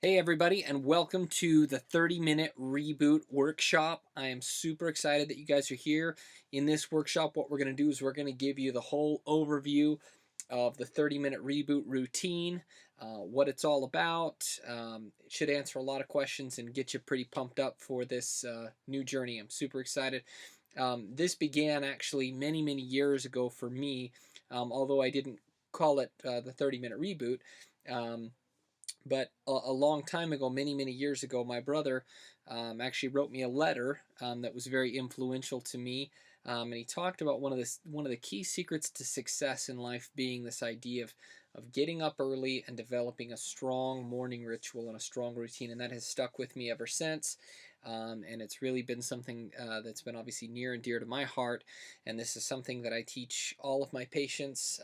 Hey everybody, and welcome to the 30-minute reboot workshop. I am super excited that you guys are here. In this workshop, what we're going to do is we're going to give you the whole overview of the 30-minute reboot routine, what it's all about. It should answer a lot of questions and get you pretty pumped up for this new journey. I'm super excited. This began actually many years ago for me, although I didn't call it the 30-minute reboot. But a long time ago, many years ago, my brother actually wrote me a letter that was very influential to me, and he talked about one of the key secrets to success in life being this idea of getting up early and developing a strong morning ritual and a strong routine, and that has stuck with me ever since. And it's really been something that's been obviously near and dear to my heart, and this is something that I teach all of my patients.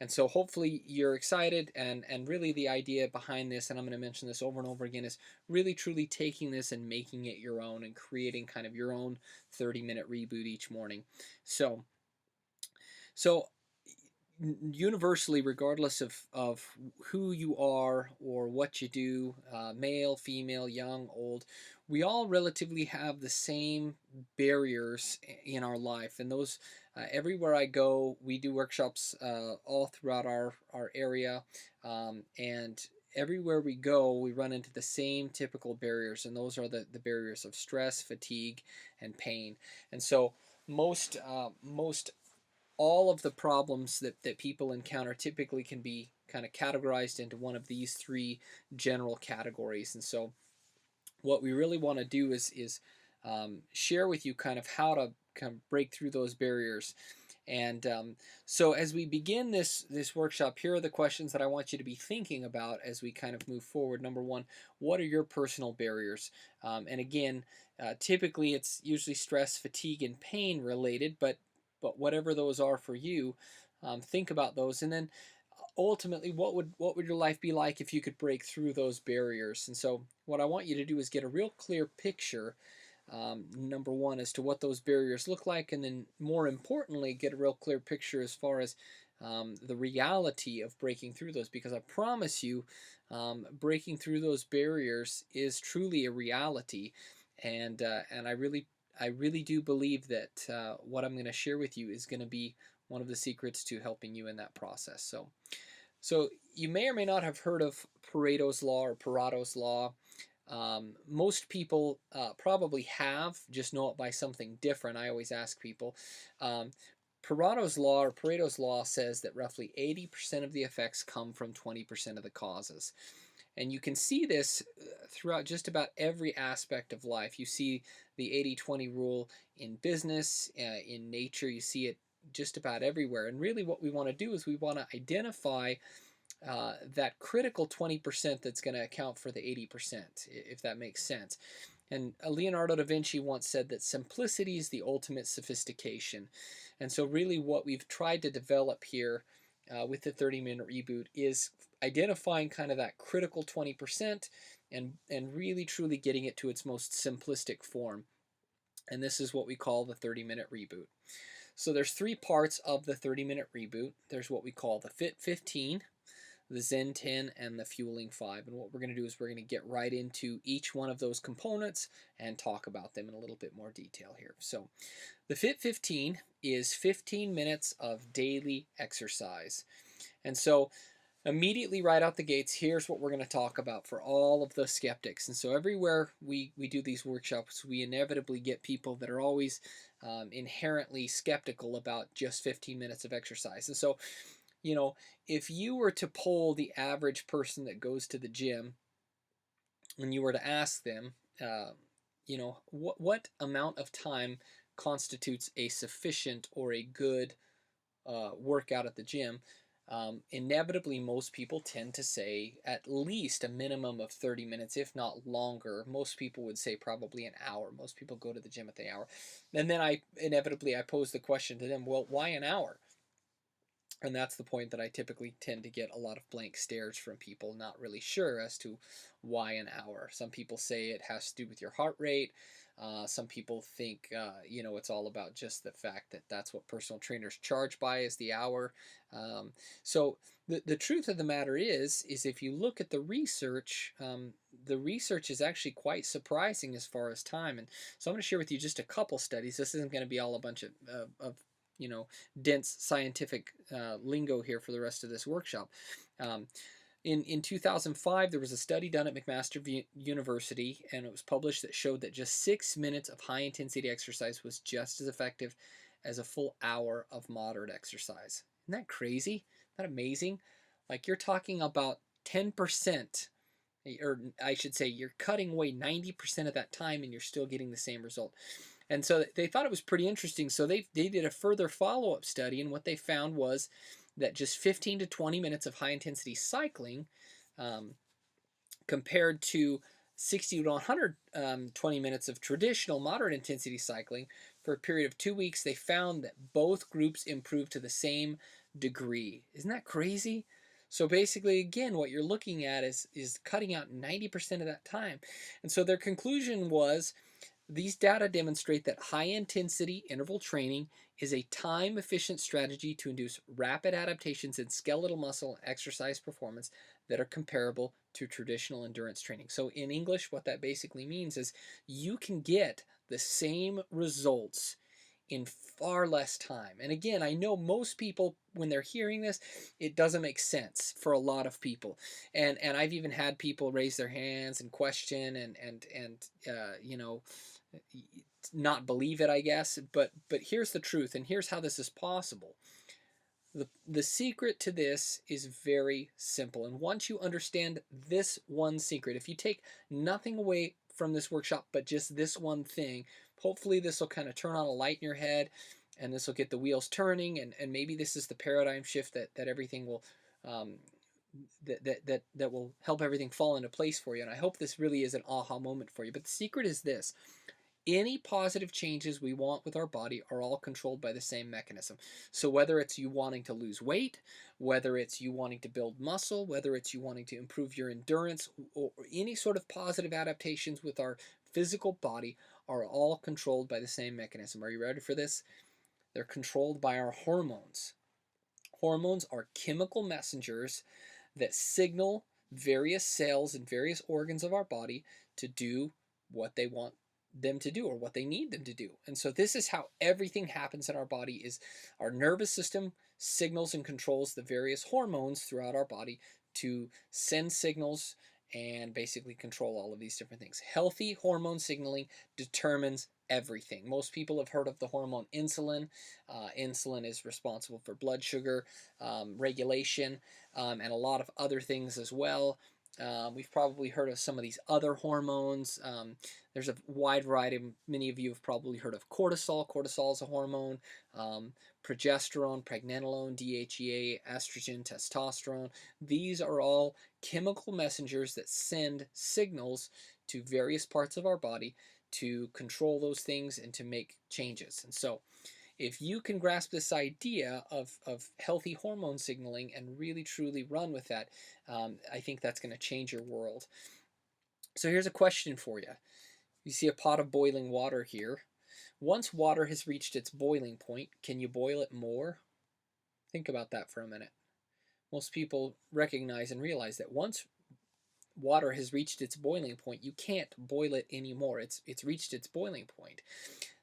And so hopefully you're excited, and really the idea behind this, and I'm going to mention this over and over again, is really truly taking this and making it your own and creating kind of your own 30-minute reboot each morning. So universally, regardless of who you are or what you do, male, female, young, old, we all relatively have the same barriers in our life. And those, everywhere I go, we do workshops all throughout our area. And everywhere we go, we run into the same typical barriers. And those are the barriers of stress, fatigue, and pain. And so most all of the problems that people encounter typically can be kind of categorized into one of these three general categories. And so what we really want to do is share with you kind of how to kind of break through those barriers. And so as we begin this workshop, here are the questions that I want you to be thinking about as we kind of move forward. Number one, what are your personal barriers? And again, typically it's usually stress, fatigue, and pain related, but whatever those are for you, think about those. And then ultimately, what would your life be like if you could break through those barriers? And so what I want you to do is get a real clear picture, number one, as to what those barriers look like, and then more importantly, get a real clear picture as far as the reality of breaking through those, because I promise you, breaking through those barriers is truly a reality. And I really do believe that what I'm going to share with you is going to be one of the secrets to helping you in that process. So you may or may not have heard of Pareto's Law or Pareto's Law. Most people probably have, just know it by something different. I always ask people. Pareto's Law or Pareto's Law says that roughly 80% of the effects come from 20% of the causes. And you can see this throughout just about every aspect of life. You see the 80-20 rule in business, in nature, you see it just about everywhere. And really what we want to do is we want to identify that critical 20% that's going to account for the 80%, if that makes sense. And Leonardo da Vinci once said that simplicity is the ultimate sophistication. And so really what we've tried to develop here with the 30-minute reboot is identifying kind of that critical 20% and really truly getting it to its most simplistic form. And this is what we call the 30-minute reboot. So there's three parts of the 30-minute reboot. There's what we call the Fit 15, the Zen 10, and the Fueling 5. And what we're going to do is we're going to get right into each one of those components and talk about them in a little bit more detail here. So the Fit 15 is 15 minutes of daily exercise. And so immediately right out the gates, here's what we're going to talk about for all of the skeptics. And so everywhere we do these workshops, we inevitably get people that are always inherently skeptical about just 15 minutes of exercise. And so, you know, if you were to poll the average person that goes to the gym and you were to ask them, you know, what amount of time constitutes a sufficient or a good workout at the gym, inevitably most people tend to say at least a minimum of 30 minutes, if not longer. Most people would say probably an hour. Most people go to the gym at the hour. And then I pose the question to them, well, why an hour? And that's the point that I typically tend to get a lot of blank stares from people, not really sure as to why an hour. Some people say it has to do with your heart rate. Some people think, it's all about just the fact that that's what personal trainers charge by is the hour. Um, so the truth of the matter is if you look at the research is actually quite surprising as far as time. And so I'm going to share with you just a couple studies. This isn't going to be all a bunch of dense scientific lingo here for the rest of this workshop. Um, in 2005, there was a study done at McMaster University, and it was published that showed that just 6 minutes of high intensity exercise was just as effective as a full hour of moderate exercise. Isn't that crazy? Isn't that amazing? Like you're talking about 10%, or I should say, you're cutting away 90% of that time and you're still getting the same result. And so they thought it was pretty interesting. So they did a further follow-up study, and what they found was that just 15 to 20 minutes of high-intensity cycling um, compared to 60 to 120 minutes of traditional moderate intensity cycling for a period of 2 weeks, they found that both groups improved to the same degree. Isn't that crazy? So basically, again, what you're looking at is cutting out 90% of that time. And so their conclusion was these data demonstrate that high-intensity interval training is a time-efficient strategy to induce rapid adaptations in skeletal muscle exercise performance that are comparable to traditional endurance training. So in English, what that basically means is you can get the same results in far less time. And again, I know most people, when they're hearing this, it doesn't make sense for a lot of people. And I've even had people raise their hands and question and not believe it, I guess. But here's the truth, and here's how this is possible. The secret to this is very simple. And once you understand this one secret, if you take nothing away from this workshop but just this one thing, hopefully this will kind of turn on a light in your head, and this will get the wheels turning, and maybe this is the paradigm shift that everything will that will help everything fall into place for you. And I hope this really is an aha moment for you. But the secret is this: any positive changes we want with our body are all controlled by the same mechanism. So whether it's you wanting to lose weight, whether it's you wanting to build muscle, whether it's you wanting to improve your endurance, or any sort of positive adaptations with our physical body are all controlled by the same mechanism. Are you ready for this? They're controlled by our hormones. Hormones are chemical messengers that signal various cells and various organs of our body to do what they want them to do or what they need them to do. And so this is how everything happens in our body: is our nervous system signals and controls the various hormones throughout our body to send signals and basically control all of these different things. Healthy hormone signaling determines everything. Most people have heard of the hormone insulin. Insulin is responsible for blood sugar regulation and a lot of other things as well. We've probably heard of some of these other hormones. There's a wide variety. Many of you have probably heard of cortisol. Cortisol is a hormone. Progesterone, pregnenolone, DHEA, estrogen, testosterone. These are all chemical messengers that send signals to various parts of our body to control those things and to make changes. And so if you can grasp this idea of healthy hormone signaling and really truly run with that, I think that's going to change your world. So here's a question for you. You see a pot of boiling water here. Once water has reached its boiling point, can you boil it more? Think about that for a minute. Most people recognize and realize that once water has reached its boiling point, you can't boil it anymore. It's reached its boiling point.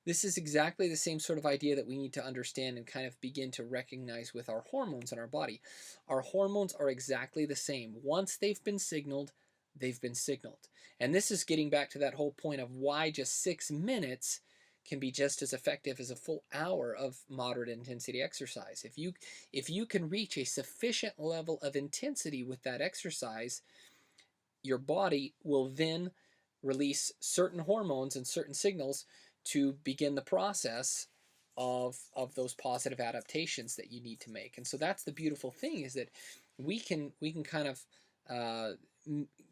This is exactly the same sort of idea that we need to understand and kind of begin to recognize with our hormones in our body. Our hormones are exactly the same. Once they've been signaled, they've been signaled. And this is getting back to that whole point of why just 6 minutes can be just as effective as a full hour of moderate intensity exercise. If you can reach a sufficient level of intensity with that exercise, your body will then release certain hormones and certain signals to begin the process of those positive adaptations that you need to make. And so that's the beautiful thing, is that we can kind of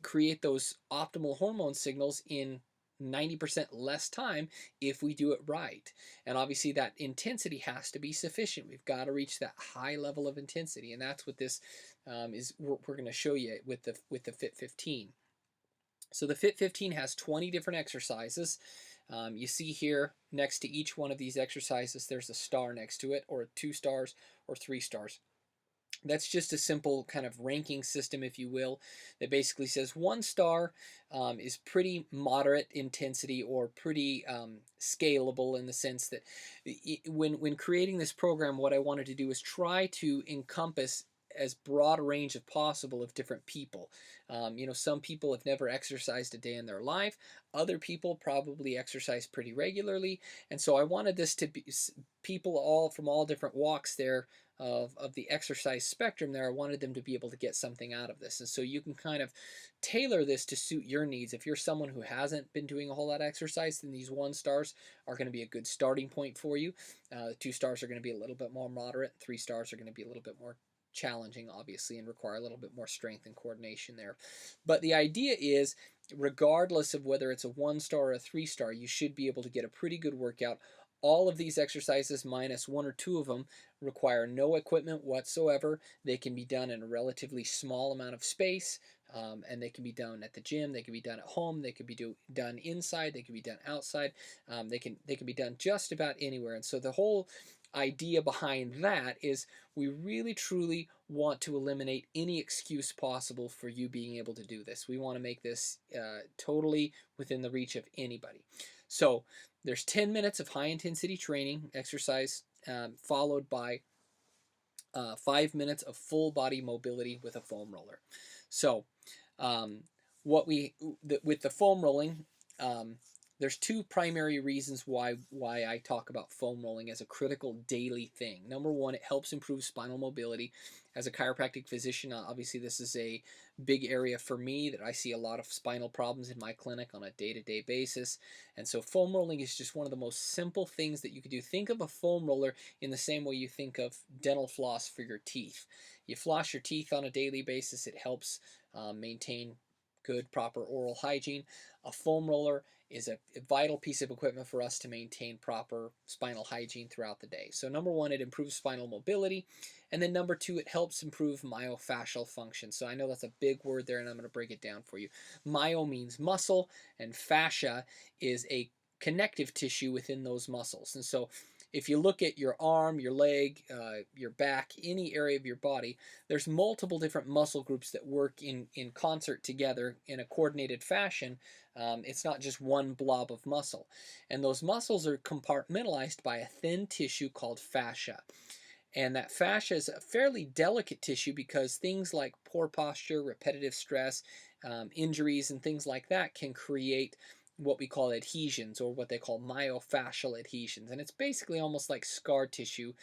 create those optimal hormone signals in 90% less time if we do it right. And obviously that intensity has to be sufficient. We've got to reach that high level of intensity, and that's what this is. We're going to show you with the Fit 15. So the Fit 15 has 20 different exercises. You see here next to each one of these exercises, there's a star next to it, or 2 stars or 3 stars. That's just a simple kind of ranking system, if you will, that basically says 1 star is pretty moderate intensity or pretty scalable, in the sense that when creating this program, what I wanted to do is try to encompass as broad a range as possible of different people. Some people have never exercised a day in their life. Other people probably exercise pretty regularly. And so I wanted this to be people all from all different walks there of the exercise spectrum there. I wanted them to be able to get something out of this. And so you can kind of tailor this to suit your needs. If you're someone who hasn't been doing a whole lot of exercise, then these 1 stars are going to be a good starting point for you. 2 stars are going to be a little bit more moderate. 3 stars are going to be a little bit more challenging, obviously, and require a little bit more strength and coordination there. But the idea is, regardless of whether it's a 1 star or a 3 star, you should be able to get a pretty good workout. All of these exercises, minus 1 or 2 of them, require no equipment whatsoever. They can be done in a relatively small amount of space, and they can be done at the gym. They can be done at home. They can be done inside. They can be done outside. They can be done just about anywhere. And so the whole idea behind that is we really truly want to eliminate any excuse possible for you being able to do this. We want to make this totally within the reach of anybody. So there's 10 minutes of high intensity training exercise, followed by 5 minutes of full body mobility with a foam roller. So with the foam rolling, there's 2 primary reasons why I talk about foam rolling as a critical daily thing. Number 1, it helps improve spinal mobility. As a chiropractic physician, obviously this is a big area for me, that I see a lot of spinal problems in my clinic on a day-to-day basis. And so foam rolling is just one of the most simple things that you could do. Think of a foam roller in the same way you think of dental floss for your teeth. You floss your teeth on a daily basis. It helps maintain good, proper oral hygiene. A foam roller is a vital piece of equipment for us to maintain proper spinal hygiene throughout the day. So number 1, it improves spinal mobility. And then number 2, it helps improve myofascial function. So I know that's a big word there, and I'm going to break it down for you. Myo means muscle, and fascia is a connective tissue within those muscles. And so if you look at your arm, your leg, your back, any area of your body, there's multiple different muscle groups that work in concert together in a coordinated fashion. It's not just one blob of muscle. And those muscles are compartmentalized by a thin tissue called fascia. And that fascia is a fairly delicate tissue, because things like poor posture, repetitive stress, injuries, and things like that can create what we call adhesions, or what they call myofascial adhesions. And it's basically almost like scar tissue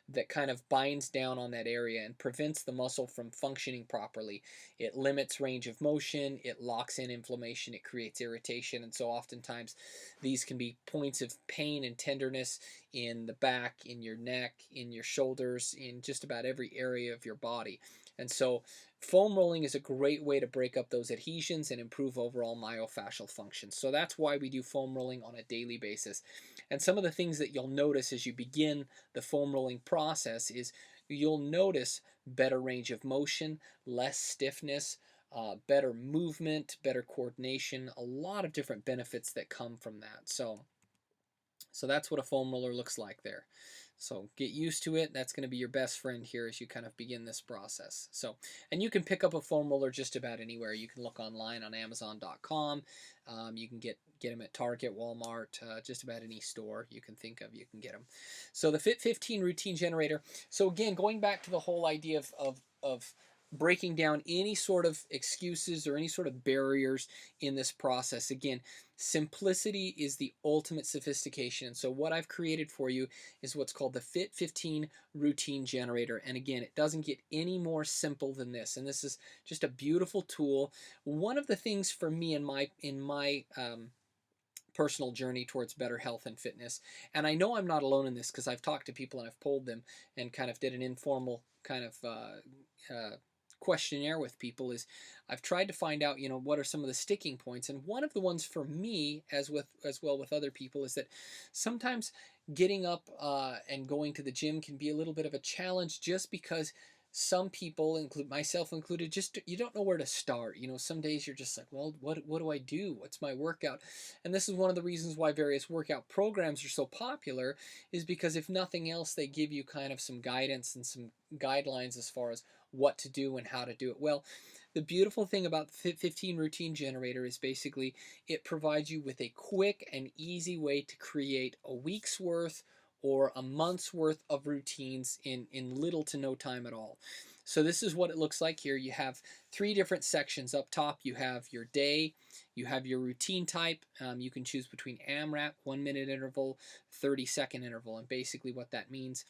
that kind of binds down on that area and prevents the muscle from functioning properly. It limits range of motion, it locks in inflammation, it creates irritation. And so oftentimes these can be points of pain and tenderness in the back, in your neck, in your shoulders, in just about every area of your body. And so foam rolling is a great way to break up those adhesions and improve overall myofascial function. So that's why we do foam rolling on a daily basis. And some of the things that you'll notice as you begin the foam rolling process is you'll notice better range of motion, less stiffness, better movement, better coordination, a lot of different benefits that come from that. So that's what a foam roller looks like there. So get used to it. That's going to be your best friend here as you kind of begin this process. So, and you can pick up a foam roller just about anywhere. You can look online on Amazon.com. You can get them at Target, Walmart, just about any store you can think of. You can get them. So the Fit 15 routine generator. So again, going back to the whole idea of breaking down any sort of excuses or any sort of barriers in this process. Again, simplicity is the ultimate sophistication. So what I've created for you is what's called the Fit 15 routine generator. And again, it doesn't get any more simple than this. And this is just a beautiful tool. One of the things for me in my personal journey towards better health and fitness, and I know I'm not alone in this because I've talked to people and I've polled them and kind of did an informal kind of questionnaire with people, is I've tried to find out, what are some of the sticking points. And one of the ones for me, as well with other people, is that sometimes getting up and going to the gym can be a little bit of a challenge, just because some people, include myself included, just you don't know where to start. Some days you're just like, well, what do I do? What's my workout? And this is one of the reasons why various workout programs are so popular, is because if nothing else, they give you kind of some guidance and some guidelines as far as what to do and how to do it. Well, the beautiful thing about 15 routine generator is basically it provides you with a quick and easy way to create a week's worth or a month's worth of routines in little to no time at all. So this is what it looks like here. You have 3 different sections. Up top you have your day, you have your routine type. You can choose between AMRAP, 1-minute interval, 30-second interval, and basically what that means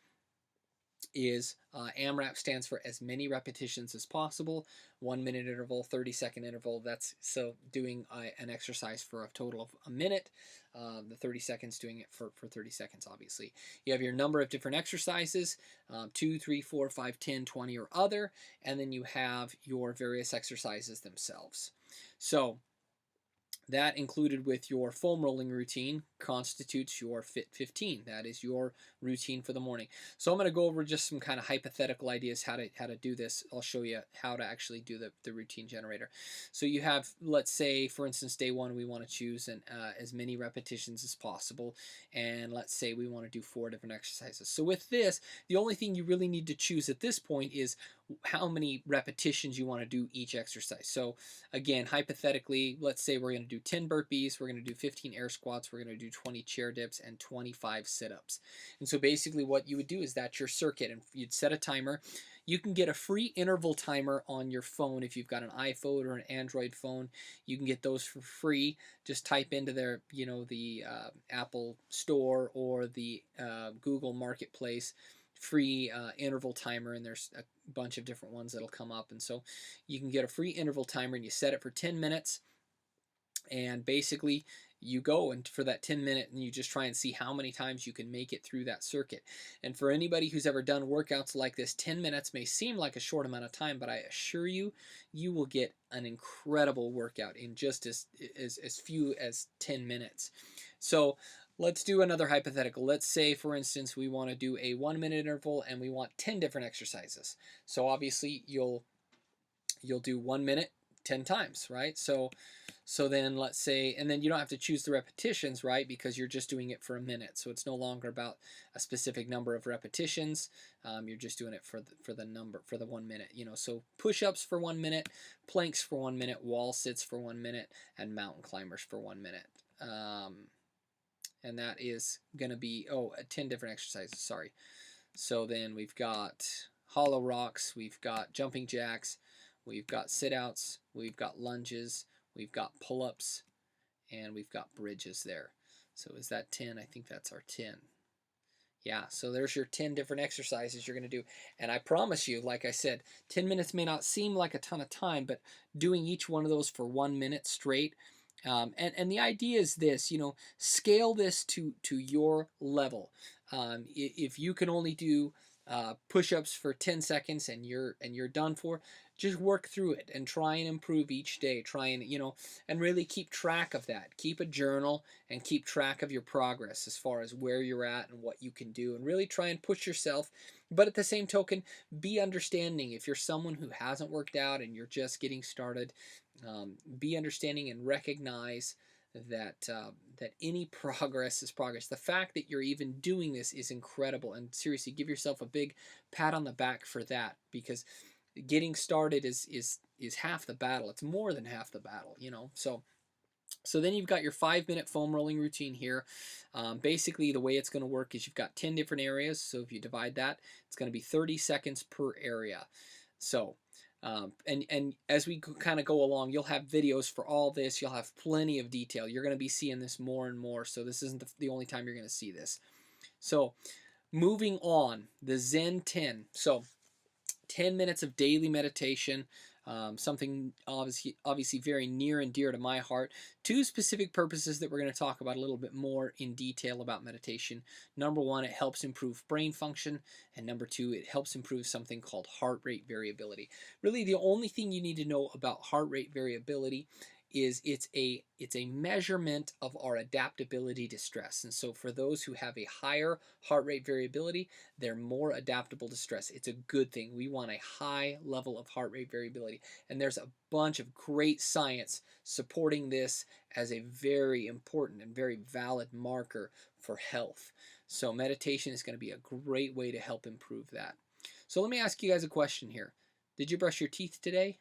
is AMRAP stands for as many repetitions as possible, 1-minute interval, 30-second interval. That's so doing an exercise for a total of a minute. The 30 seconds doing it for 30 seconds, obviously. You have your number of different exercises, 2, 3, 4, 5, 10, 20, or other, and then you have your various exercises themselves. So that, included with your foam rolling routine, constitutes your Fit 15. That is your routine for the morning. So I'm going to go over just some kind of hypothetical ideas how to do this. I'll show you how to actually do the routine generator. So you have, let's say, for instance, day 1, we want to choose as many repetitions as possible. And let's say we want to do 4 different exercises. So with this, the only thing you really need to choose at this point is how many repetitions you want to do each exercise. So again, hypothetically, let's say we're going to do 10 burpees, we're going to do 15 air squats, we're going to do 20 chair dips, and 25 sit-ups. And so basically what you would do is that's your circuit, and you'd set a timer. You can get a free interval timer on your phone if you've got an iPhone or an Android phone. You can get those for free. Just type into their, the Apple Store or the Google Marketplace free interval timer, and there's a bunch of different ones that'll come up. And so you can get a free interval timer, and you set it for 10 minutes, and basically you go and for that 10-minute, and you just try and see how many times you can make it through that circuit. And for anybody who's ever done workouts like this, 10 minutes may seem like a short amount of time, but I assure you, you will get an incredible workout in just as few as 10 minutes. So let's do another hypothetical. Let's say, for instance, we want to do a 1-minute interval and we want 10 different exercises. So obviously you'll do 1 minute 10 times, right? So then let's say, and then you don't have to choose the repetitions, right? Because you're just doing it for a minute. So it's no longer about a specific number of repetitions. You're just doing it for the number, for the 1 minute, so push-ups for 1 minute, planks for 1 minute, wall sits for 1 minute, and mountain climbers for 1 minute. And that is going to be 10 different exercises, sorry. So then we've got hollow rocks, we've got jumping jacks, we've got sit-outs, we've got lunges, we've got pull-ups, and we've got bridges there. So is that 10? I think that's our 10. Yeah, so there's your 10 different exercises you're going to do. And I promise you, like I said, 10 minutes may not seem like a ton of time, but doing each one of those for 1 minute straight, and the idea is this, scale this to your level. If you can only do push-ups for 10 seconds and you're done for, just work through it and try and improve each day. Try and and really keep track of that. Keep a journal and keep track of your progress as far as where you're at and what you can do, and really try and push yourself. But at the same token, be understanding. If you're someone who hasn't worked out and you're just getting started, be understanding and recognize that that any progress is progress. The fact that you're even doing this is incredible, and seriously, give yourself a big pat on the back for that, because getting started is half the battle. It's more than half the battle, So then you've got your 5-minute foam rolling routine here. Basically, the way it's going to work is you've got 10 different areas. So if you divide that, it's going to be 30 seconds per area. So and as we kind of go along, you'll have videos for all this. You'll have plenty of detail. You're going to be seeing this more and more. So this isn't the only time you're going to see this. So moving on, the Zen 10. So 10 minutes of daily meditation, something obviously very near and dear to my heart. 2 specific purposes that we're going to talk about a little bit more in detail about meditation. Number 1, it helps improve brain function, and number 2, it helps improve something called heart rate variability. Really, the only thing you need to know about heart rate variability is it's a measurement of our adaptability to stress. And so for those who have a higher heart rate variability, they're more adaptable to stress. It's a good thing. We want a high level of heart rate variability. And there's a bunch of great science supporting this as a very important and very valid marker for health. So meditation is going to be a great way to help improve that. So let me ask you guys a question here. Did you brush your teeth today?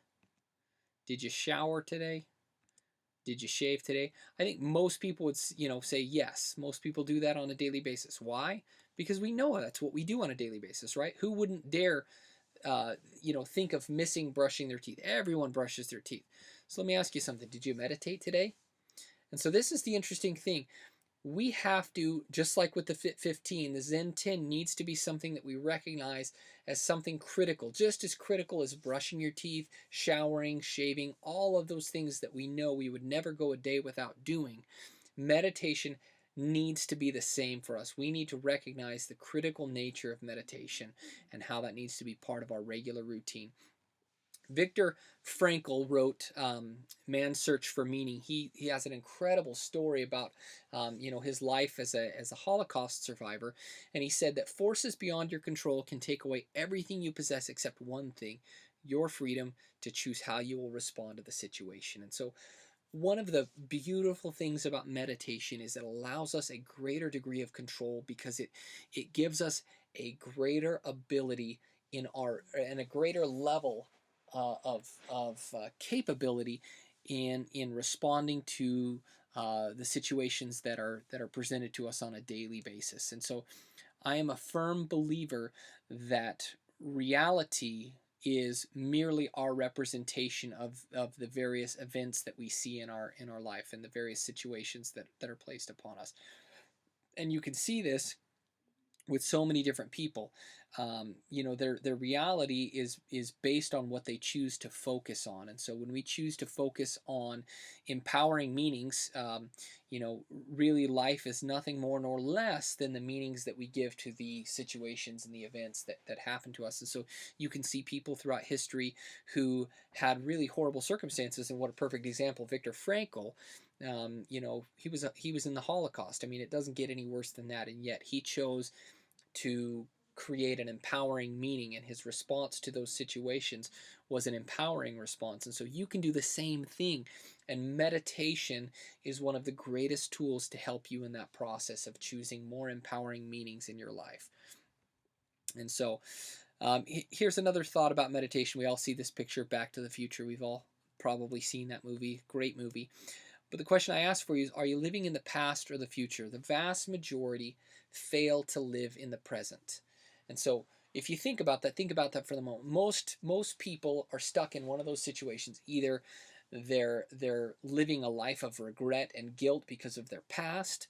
Did you shower today? Did you shave today? I think most people would, say yes. Most people do that on a daily basis. Why? Because we know that's what we do on a daily basis, right? Who wouldn't dare, think of missing brushing their teeth? Everyone brushes their teeth. So let me ask you something. Did you meditate today? And so this is the interesting thing. We have to, just like with the Fit 15, the Zen 10 needs to be something that we recognize as something critical, just as critical as brushing your teeth, showering, shaving, all of those things that we know we would never go a day without doing. Meditation needs to be the same for us. We need to recognize the critical nature of meditation and how that needs to be part of our regular routine. Viktor Frankl wrote Man's Search for Meaning. He has an incredible story about his life as a Holocaust survivor, and he said that forces beyond your control can take away everything you possess except one thing: your freedom to choose how you will respond to the situation. And so one of the beautiful things about meditation is it allows us a greater degree of control, because it gives us a greater ability and a greater level of capability in responding to the situations that are presented to us on a daily basis. And so I am a firm believer that reality is merely our representation of the various events that we see in our life and the various situations that are placed upon us. And you can see this with so many different people. Their reality is based on what they choose to focus on. And so when we choose to focus on empowering meanings, really life is nothing more nor less than the meanings that we give to the situations and the events that happen to us. And so you can see people throughout history who had really horrible circumstances. And what a perfect example, Viktor Frankl. He was in the Holocaust. I mean, it doesn't get any worse than that, and yet he chose to create an empowering meaning, and his response to those situations was an empowering response. And so you can do the same thing, and meditation is one of the greatest tools to help you in that process of choosing more empowering meanings in your life. And so here's another thought about meditation. We all see this picture, Back to the Future. We've all probably seen that movie. Great movie. But the question I ask for you is, are you living in the past or the future? The vast majority fail to live in the present. And so if you think about that for the moment. Most people are stuck in one of those situations. Either they're living a life of regret and guilt because of their past,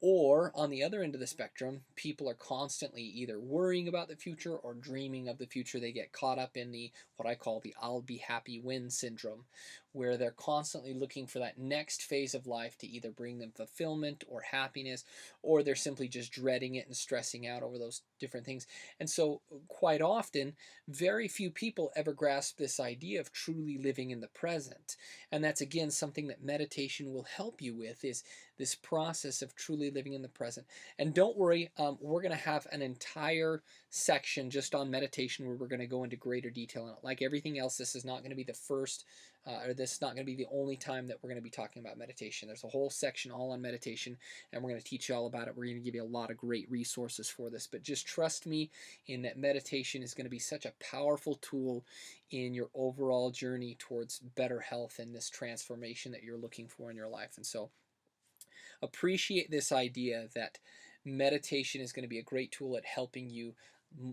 or on the other end of the spectrum, people are constantly either worrying about the future or dreaming of the future. They get caught up in what I call the I'll be happy when syndrome, where they're constantly looking for that next phase of life to either bring them fulfillment or happiness, or they're simply just dreading it and stressing out over those different things. And so quite often, very few people ever grasp this idea of truly living in the present. And that's, again, something that meditation will help you with, is this process of truly living in the present. And don't worry, we're going to have an entire section just on meditation where we're going to go into greater detail on it. Like everything else, this is not going to be the first, or this is not going to be the only time that we're going to be talking about meditation. There's a whole section all on meditation, and we're going to teach you all about it. We're going to give you a lot of great resources for this. But just trust me in that meditation is going to be such a powerful tool in your overall journey towards better health and this transformation that you're looking for in your life. And so appreciate this idea that meditation is going to be a great tool at helping you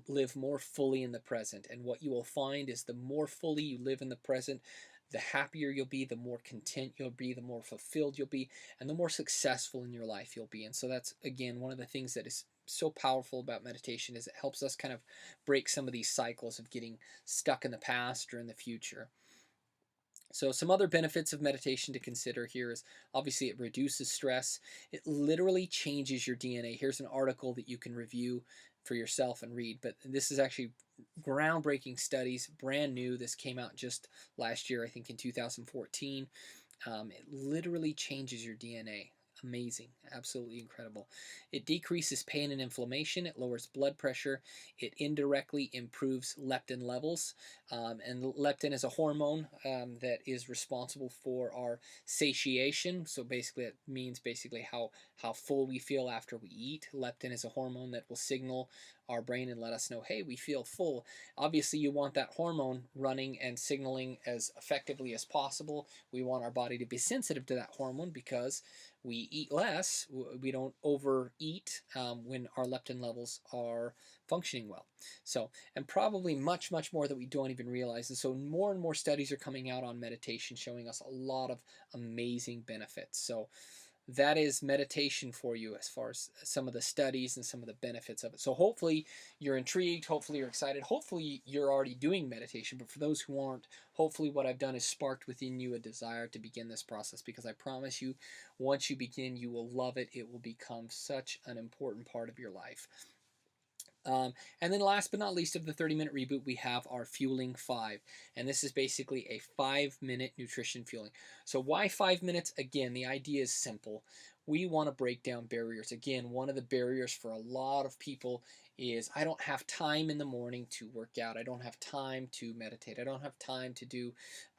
live more fully in the present. And what you will find is the more fully you live in the present, the happier you'll be, the more content you'll be, the more fulfilled you'll be, and the more successful in your life you'll be. And so that's, again, one of the things that is so powerful about meditation, is it helps us kind of break some of these cycles of getting stuck in the past or in the future. So some other benefits of meditation to consider here is, obviously, it reduces stress. It literally changes your DNA. Here's an article that you can review for yourself and read, but this is actually groundbreaking studies, brand new. This came out just last year, I think in 2014. It literally changes your DNA. Amazing, absolutely incredible. It decreases pain and inflammation. It lowers blood pressure. It indirectly improves leptin levels. And leptin is a hormone that is responsible for our satiation. So basically, it means basically how full we feel after we eat. Leptin is a hormone that will signal our brain and let us know, hey, we feel full. Obviously, you want that hormone running and signaling as effectively as possible. We want our body to be sensitive to that hormone because we eat less, we don't overeat when our leptin levels are functioning well. So, and probably much, much more that we don't even realize. And so more and more studies are coming out on meditation showing us a lot of amazing benefits. So that is meditation for you as far as some of the studies and some of the benefits of it. So hopefully you're intrigued, hopefully you're excited, hopefully you're already doing meditation, but for those who aren't, hopefully what I've done is sparked within you a desire to begin this process, because I promise you, once you begin, you will love it. It will become such an important part of your life. And then last but not least of the 30-minute reboot, we have our Fueling 5. And this is basically a 5-minute nutrition fueling. So why 5 minutes? Again, the idea is simple. We want to break down barriers. Again, one of the barriers for a lot of people is I don't have time in the morning to work out. I don't have time to meditate. I don't have time to do,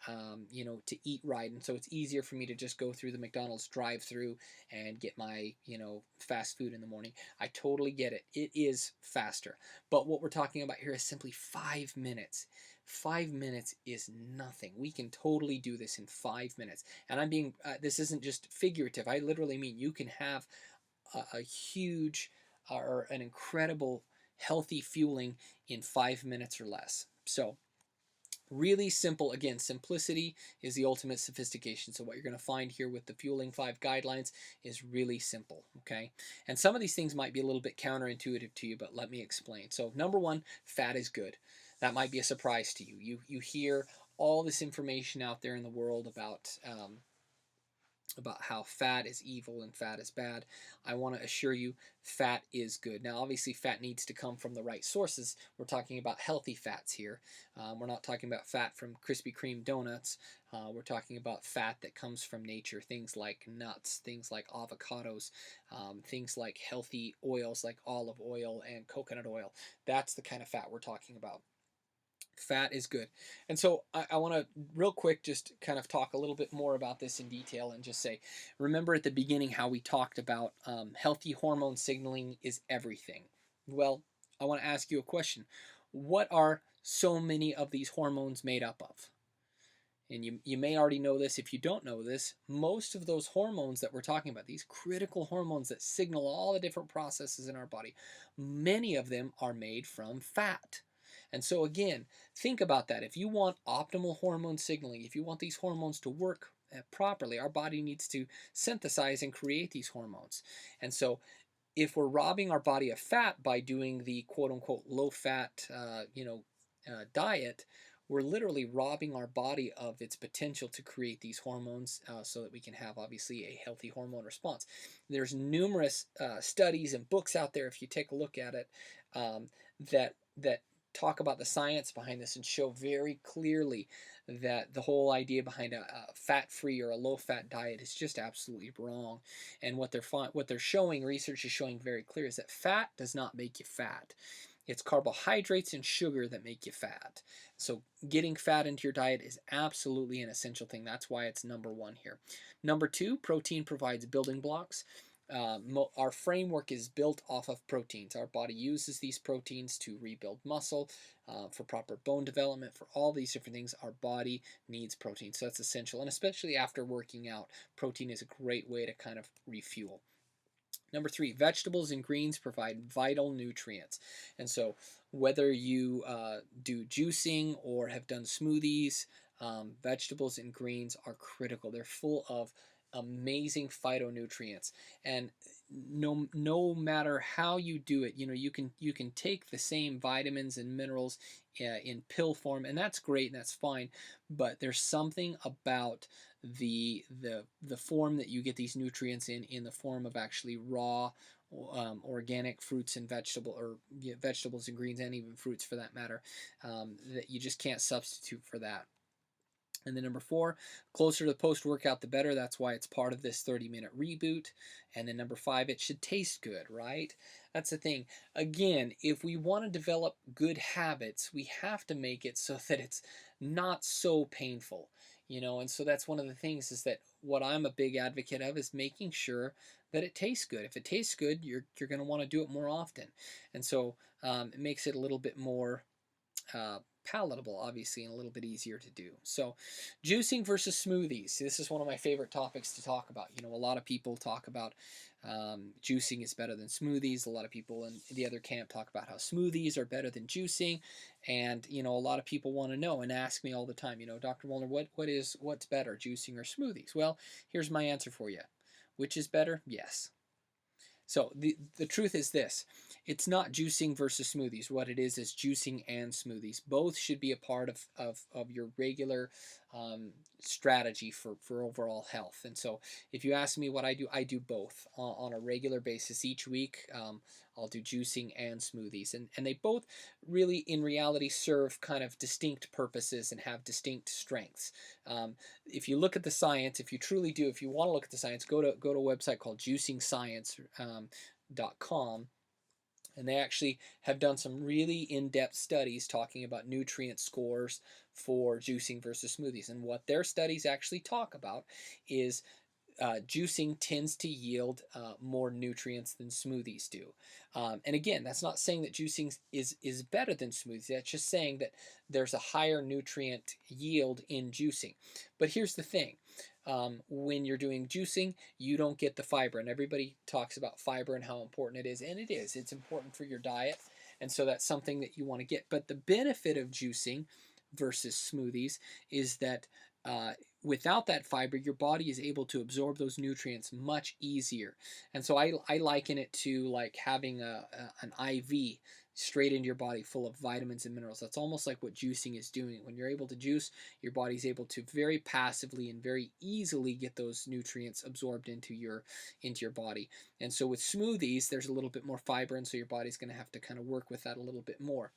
to eat right. And so it's easier for me to just go through the McDonald's drive-through and get my, fast food in the morning. I totally get it. It is faster. But what we're talking about here is simply 5 minutes. 5 minutes is nothing. We can totally do this in 5 minutes. And this isn't just figurative. I literally mean you can have a huge or an incredible healthy fueling in 5 minutes or less. So really simple. Again, simplicity is the ultimate sophistication. So what you're going to find here with the Fueling 5 guidelines is really simple, okay? And some of these things might be a little bit counterintuitive to you, but let me explain. So number one, fat is good. That might be a surprise to you. You hear all this information out there in the world about how fat is evil and fat is bad. I want to assure you fat is good. Now obviously fat needs to come from the right sources. We're talking about healthy fats here. We're not talking about fat from Krispy Kreme donuts. We're talking about fat that comes from nature, things like nuts, things like avocados, things like healthy oils like olive oil and coconut oil. That's the kind of fat we're talking about. Fat is good. And so I want to real quick just kind of talk a little bit more about this in detail and just say, remember at the beginning how we talked about healthy hormone signaling is everything. Well, I want to ask you a question. What are so many of these hormones made up of? And you may already know this. If you don't know this, most of those hormones that we're talking about, these critical hormones that signal all the different processes in our body, many of them are made from fat. And so again, think about that. If you want optimal hormone signaling, if you want these hormones to work properly, our body needs to synthesize and create these hormones. And so if we're robbing our body of fat by doing the quote unquote low fat, diet, we're literally robbing our body of its potential to create these hormones so that we can have obviously a healthy hormone response. There's numerous studies and books out there, if you take a look at it, that talk about the science behind this and show very clearly that the whole idea behind a fat-free or a low-fat diet is just absolutely wrong. And what they're showing, research is showing very clear, is that fat does not make you fat. It's carbohydrates and sugar that make you fat. So getting fat into your diet is absolutely an essential thing. That's why it's number one here. Number two, protein provides building blocks. Our framework is built off of proteins. Our body uses these proteins to rebuild muscle, for proper bone development, for all these different things. Our body needs protein, so that's essential. And especially after working out, protein is a great way to kind of refuel. Number three, vegetables and greens provide vital nutrients. And so whether you do juicing or have done smoothies, vegetables and greens are critical. They're full of amazing phytonutrients, and no matter how you do it, you can take the same vitamins and minerals in pill form, and that's great and that's fine, but there's something about the form that you get these nutrients in the form of actually raw organic fruits and vegetables and greens, and even fruits for that matter, that you just can't substitute for that. And then number 4, closer to the post-workout, the better. That's why it's part of this 30-minute reboot. And then number 5, it should taste good, right? That's the thing. Again, if we want to develop good habits, we have to make it so that it's not so painful, you know. And so that's one of the things, is that what I'm a big advocate of is making sure that it tastes good. If it tastes good, you're going to want to do it more often. And so it makes it a little bit more palatable, obviously, and a little bit easier to do. So juicing versus smoothies. This is one of my favorite topics to talk about. You know, a lot of people talk about juicing is better than smoothies. A lot of people in the other camp talk about how smoothies are better than juicing. And, you know, a lot of people want to know and ask me all the time, you know, Dr. Molnar, what's better, juicing or smoothies? Well, here's my answer for you. Which is better? Yes. So the truth is this: it's not juicing versus smoothies. What it is juicing and smoothies. Both should be a part of your regular strategy for overall health. And so if you ask me what I do both on a regular basis each week. I'll do juicing and smoothies. And they both really, in reality, serve kind of distinct purposes and have distinct strengths. If you look at the science, if you truly do, if you want to look at the science, go to a website called juicingscience.com. And they actually have done some really in-depth studies talking about nutrient scores for juicing versus smoothies. And what their studies actually talk about is juicing tends to yield more nutrients than smoothies do. And again, that's not saying that juicing is better than smoothies. That's just saying that there's a higher nutrient yield in juicing. But here's the thing. When you're doing juicing, you don't get the fiber. And everybody talks about fiber and how important it is. And it is. It's important for your diet. And so that's something that you want to get. But the benefit of juicing versus smoothies is that without that fiber, your body is able to absorb those nutrients much easier. And so I liken it to like having an IV straight into your body full of vitamins and minerals. That's almost like what juicing is doing. When you're able to juice, your body's able to very passively and very easily get those nutrients absorbed into your body. And so with smoothies, there's a little bit more fiber, and so your body's going to have to kind of work with that a little bit more.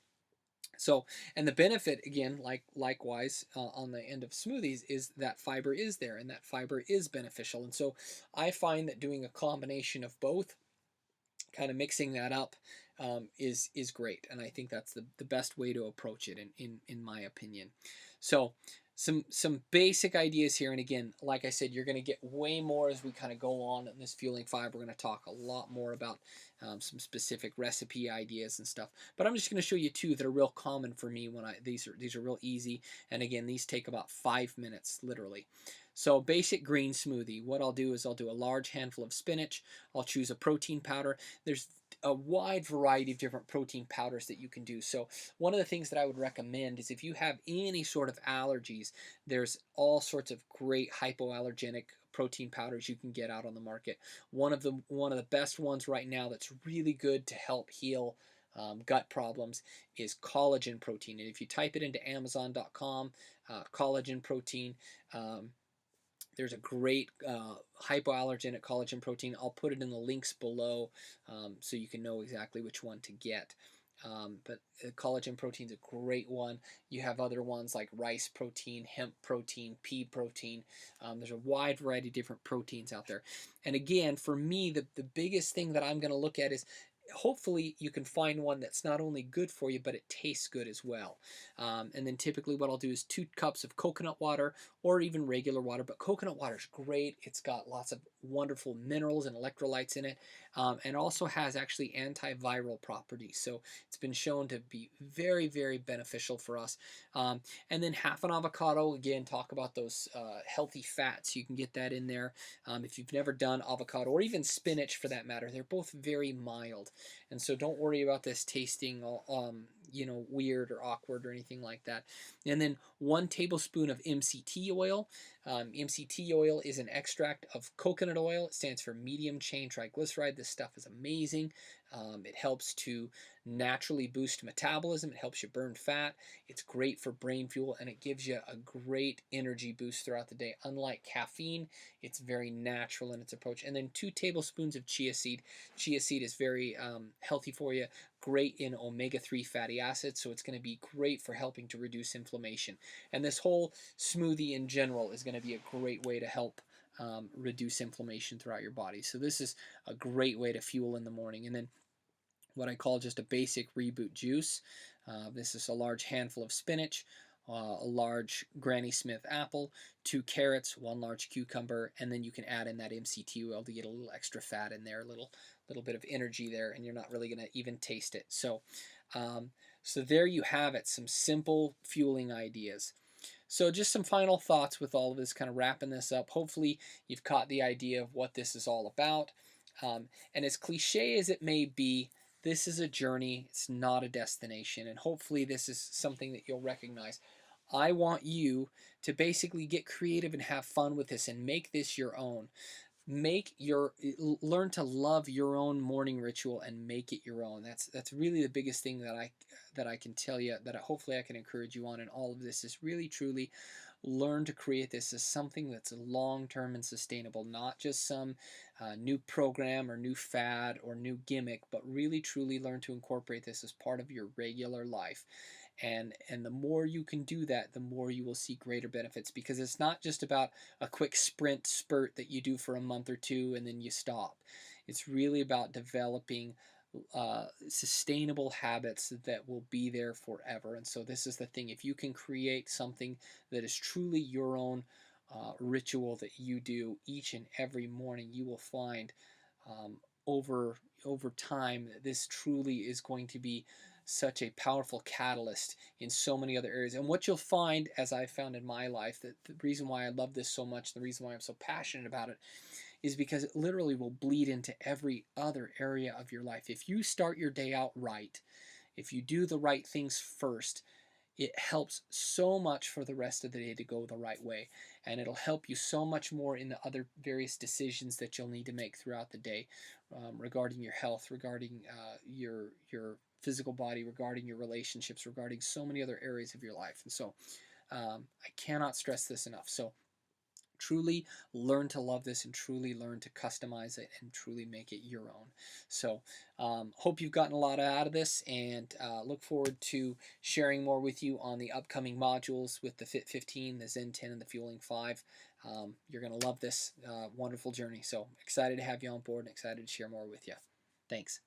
So, and the benefit, again, likewise on the end of smoothies, is that fiber is there, and that fiber is beneficial. And so I find that doing a combination of both, kind of mixing that up, is great. And I think that's the best way to approach it, in my opinion. So some basic ideas here. And again, like I said, you're going to get way more as we kind of go on in this Fueling 5. We're going to talk a lot more about some specific recipe ideas and stuff. But I'm just going to show you 2 that are real common for me. These are real easy. And again, these take about 5 minutes, literally. So basic green smoothie. What I'll do is I'll do a large handful of spinach. I'll choose a protein powder. There's a wide variety of different protein powders that you can do. So one of the things that I would recommend is if you have any sort of allergies, there's all sorts of great hypoallergenic protein powders you can get out on the market. One of the best ones right now that's really good to help heal gut problems is collagen protein. And if you type it into Amazon.com, collagen protein, there's a great hypoallergenic collagen protein. I'll put it in the links below so you can know exactly which one to get. But collagen protein is a great one. You have other ones like rice protein, hemp protein, pea protein. There's a wide variety of different proteins out there. And again, for me, the biggest thing that I'm going to look at is hopefully you can find one that's not only good for you, but it tastes good as well. And then typically what I'll do is 2 cups of coconut water or even regular water. But coconut water is great. It's got lots of wonderful minerals and electrolytes in it, and also has actually antiviral properties. So it's been shown to be very, very beneficial for us. And then half an avocado. Again, talk about those healthy fats. You can get that in there. If you've never done avocado, or even spinach for that matter, they're both very mild. And so don't worry about this tasting weird or awkward or anything like that. And then 1 tablespoon of MCT oil. MCT oil is an extract of coconut oil. It stands for medium chain triglyceride. This stuff is amazing. It helps to naturally boost metabolism. It helps you burn fat. It's great for brain fuel, and it gives you a great energy boost throughout the day. Unlike caffeine, it's very natural in its approach. And then 2 tablespoons of chia seed. Chia seed is very healthy for you. great in omega-3 fatty acids, so it's going to be great for helping to reduce inflammation. And this whole smoothie in general is going to be a great way to help reduce inflammation throughout your body. So this is a great way to fuel in the morning. And then what I call just a basic reboot juice. This is a large handful of spinach, a large Granny Smith apple, 2 carrots, 1 large cucumber, and then you can add in that MCT oil to get a little extra fat in there, a little bit of energy there, and you're not really going to even taste it. Um, so there you have it, some simple fueling ideas. So just some final thoughts with all of this, kind of wrapping this up. Hopefully you've caught the idea of what this is all about. And as cliche as it may be, this is a journey, it's not a destination. And hopefully this is something that you'll recognize. I want you to basically get creative and have fun with this and make this your own. Learn to love your own morning ritual and make it your own. That's really the biggest thing that I can tell you, that hopefully I can encourage you on in all of this, is really truly learn to create this as something that's long-term and sustainable, not just some new program or new fad or new gimmick, but really truly learn to incorporate this as part of your regular life. And the more you can do that, the more you will see greater benefits, because it's not just about a quick sprint spurt that you do for a month or two and then you stop. It's really about developing sustainable habits that will be there forever. And so this is the thing: if you can create something that is truly your own ritual that you do each and every morning, you will find um, over time that this truly is going to be such a powerful catalyst in so many other areas. And what you'll find, as I found in my life, that the reason why I love this so much, the reason why I'm so passionate about it, is because it literally will bleed into every other area of your life. If you start your day out right, if you do the right things first, it helps so much for the rest of the day to go the right way. And it'll help you so much more in the other various decisions that you'll need to make throughout the day, regarding your health, regarding your physical body, regarding your relationships, regarding so many other areas of your life. And so I cannot stress this enough. So truly learn to love this and truly learn to customize it and truly make it your own. So hope you've gotten a lot out of this, and look forward to sharing more with you on the upcoming modules with the Fit 15, the Zen 10, and the Fueling 5. You're going to love this wonderful journey. So excited to have you on board and excited to share more with you. Thanks.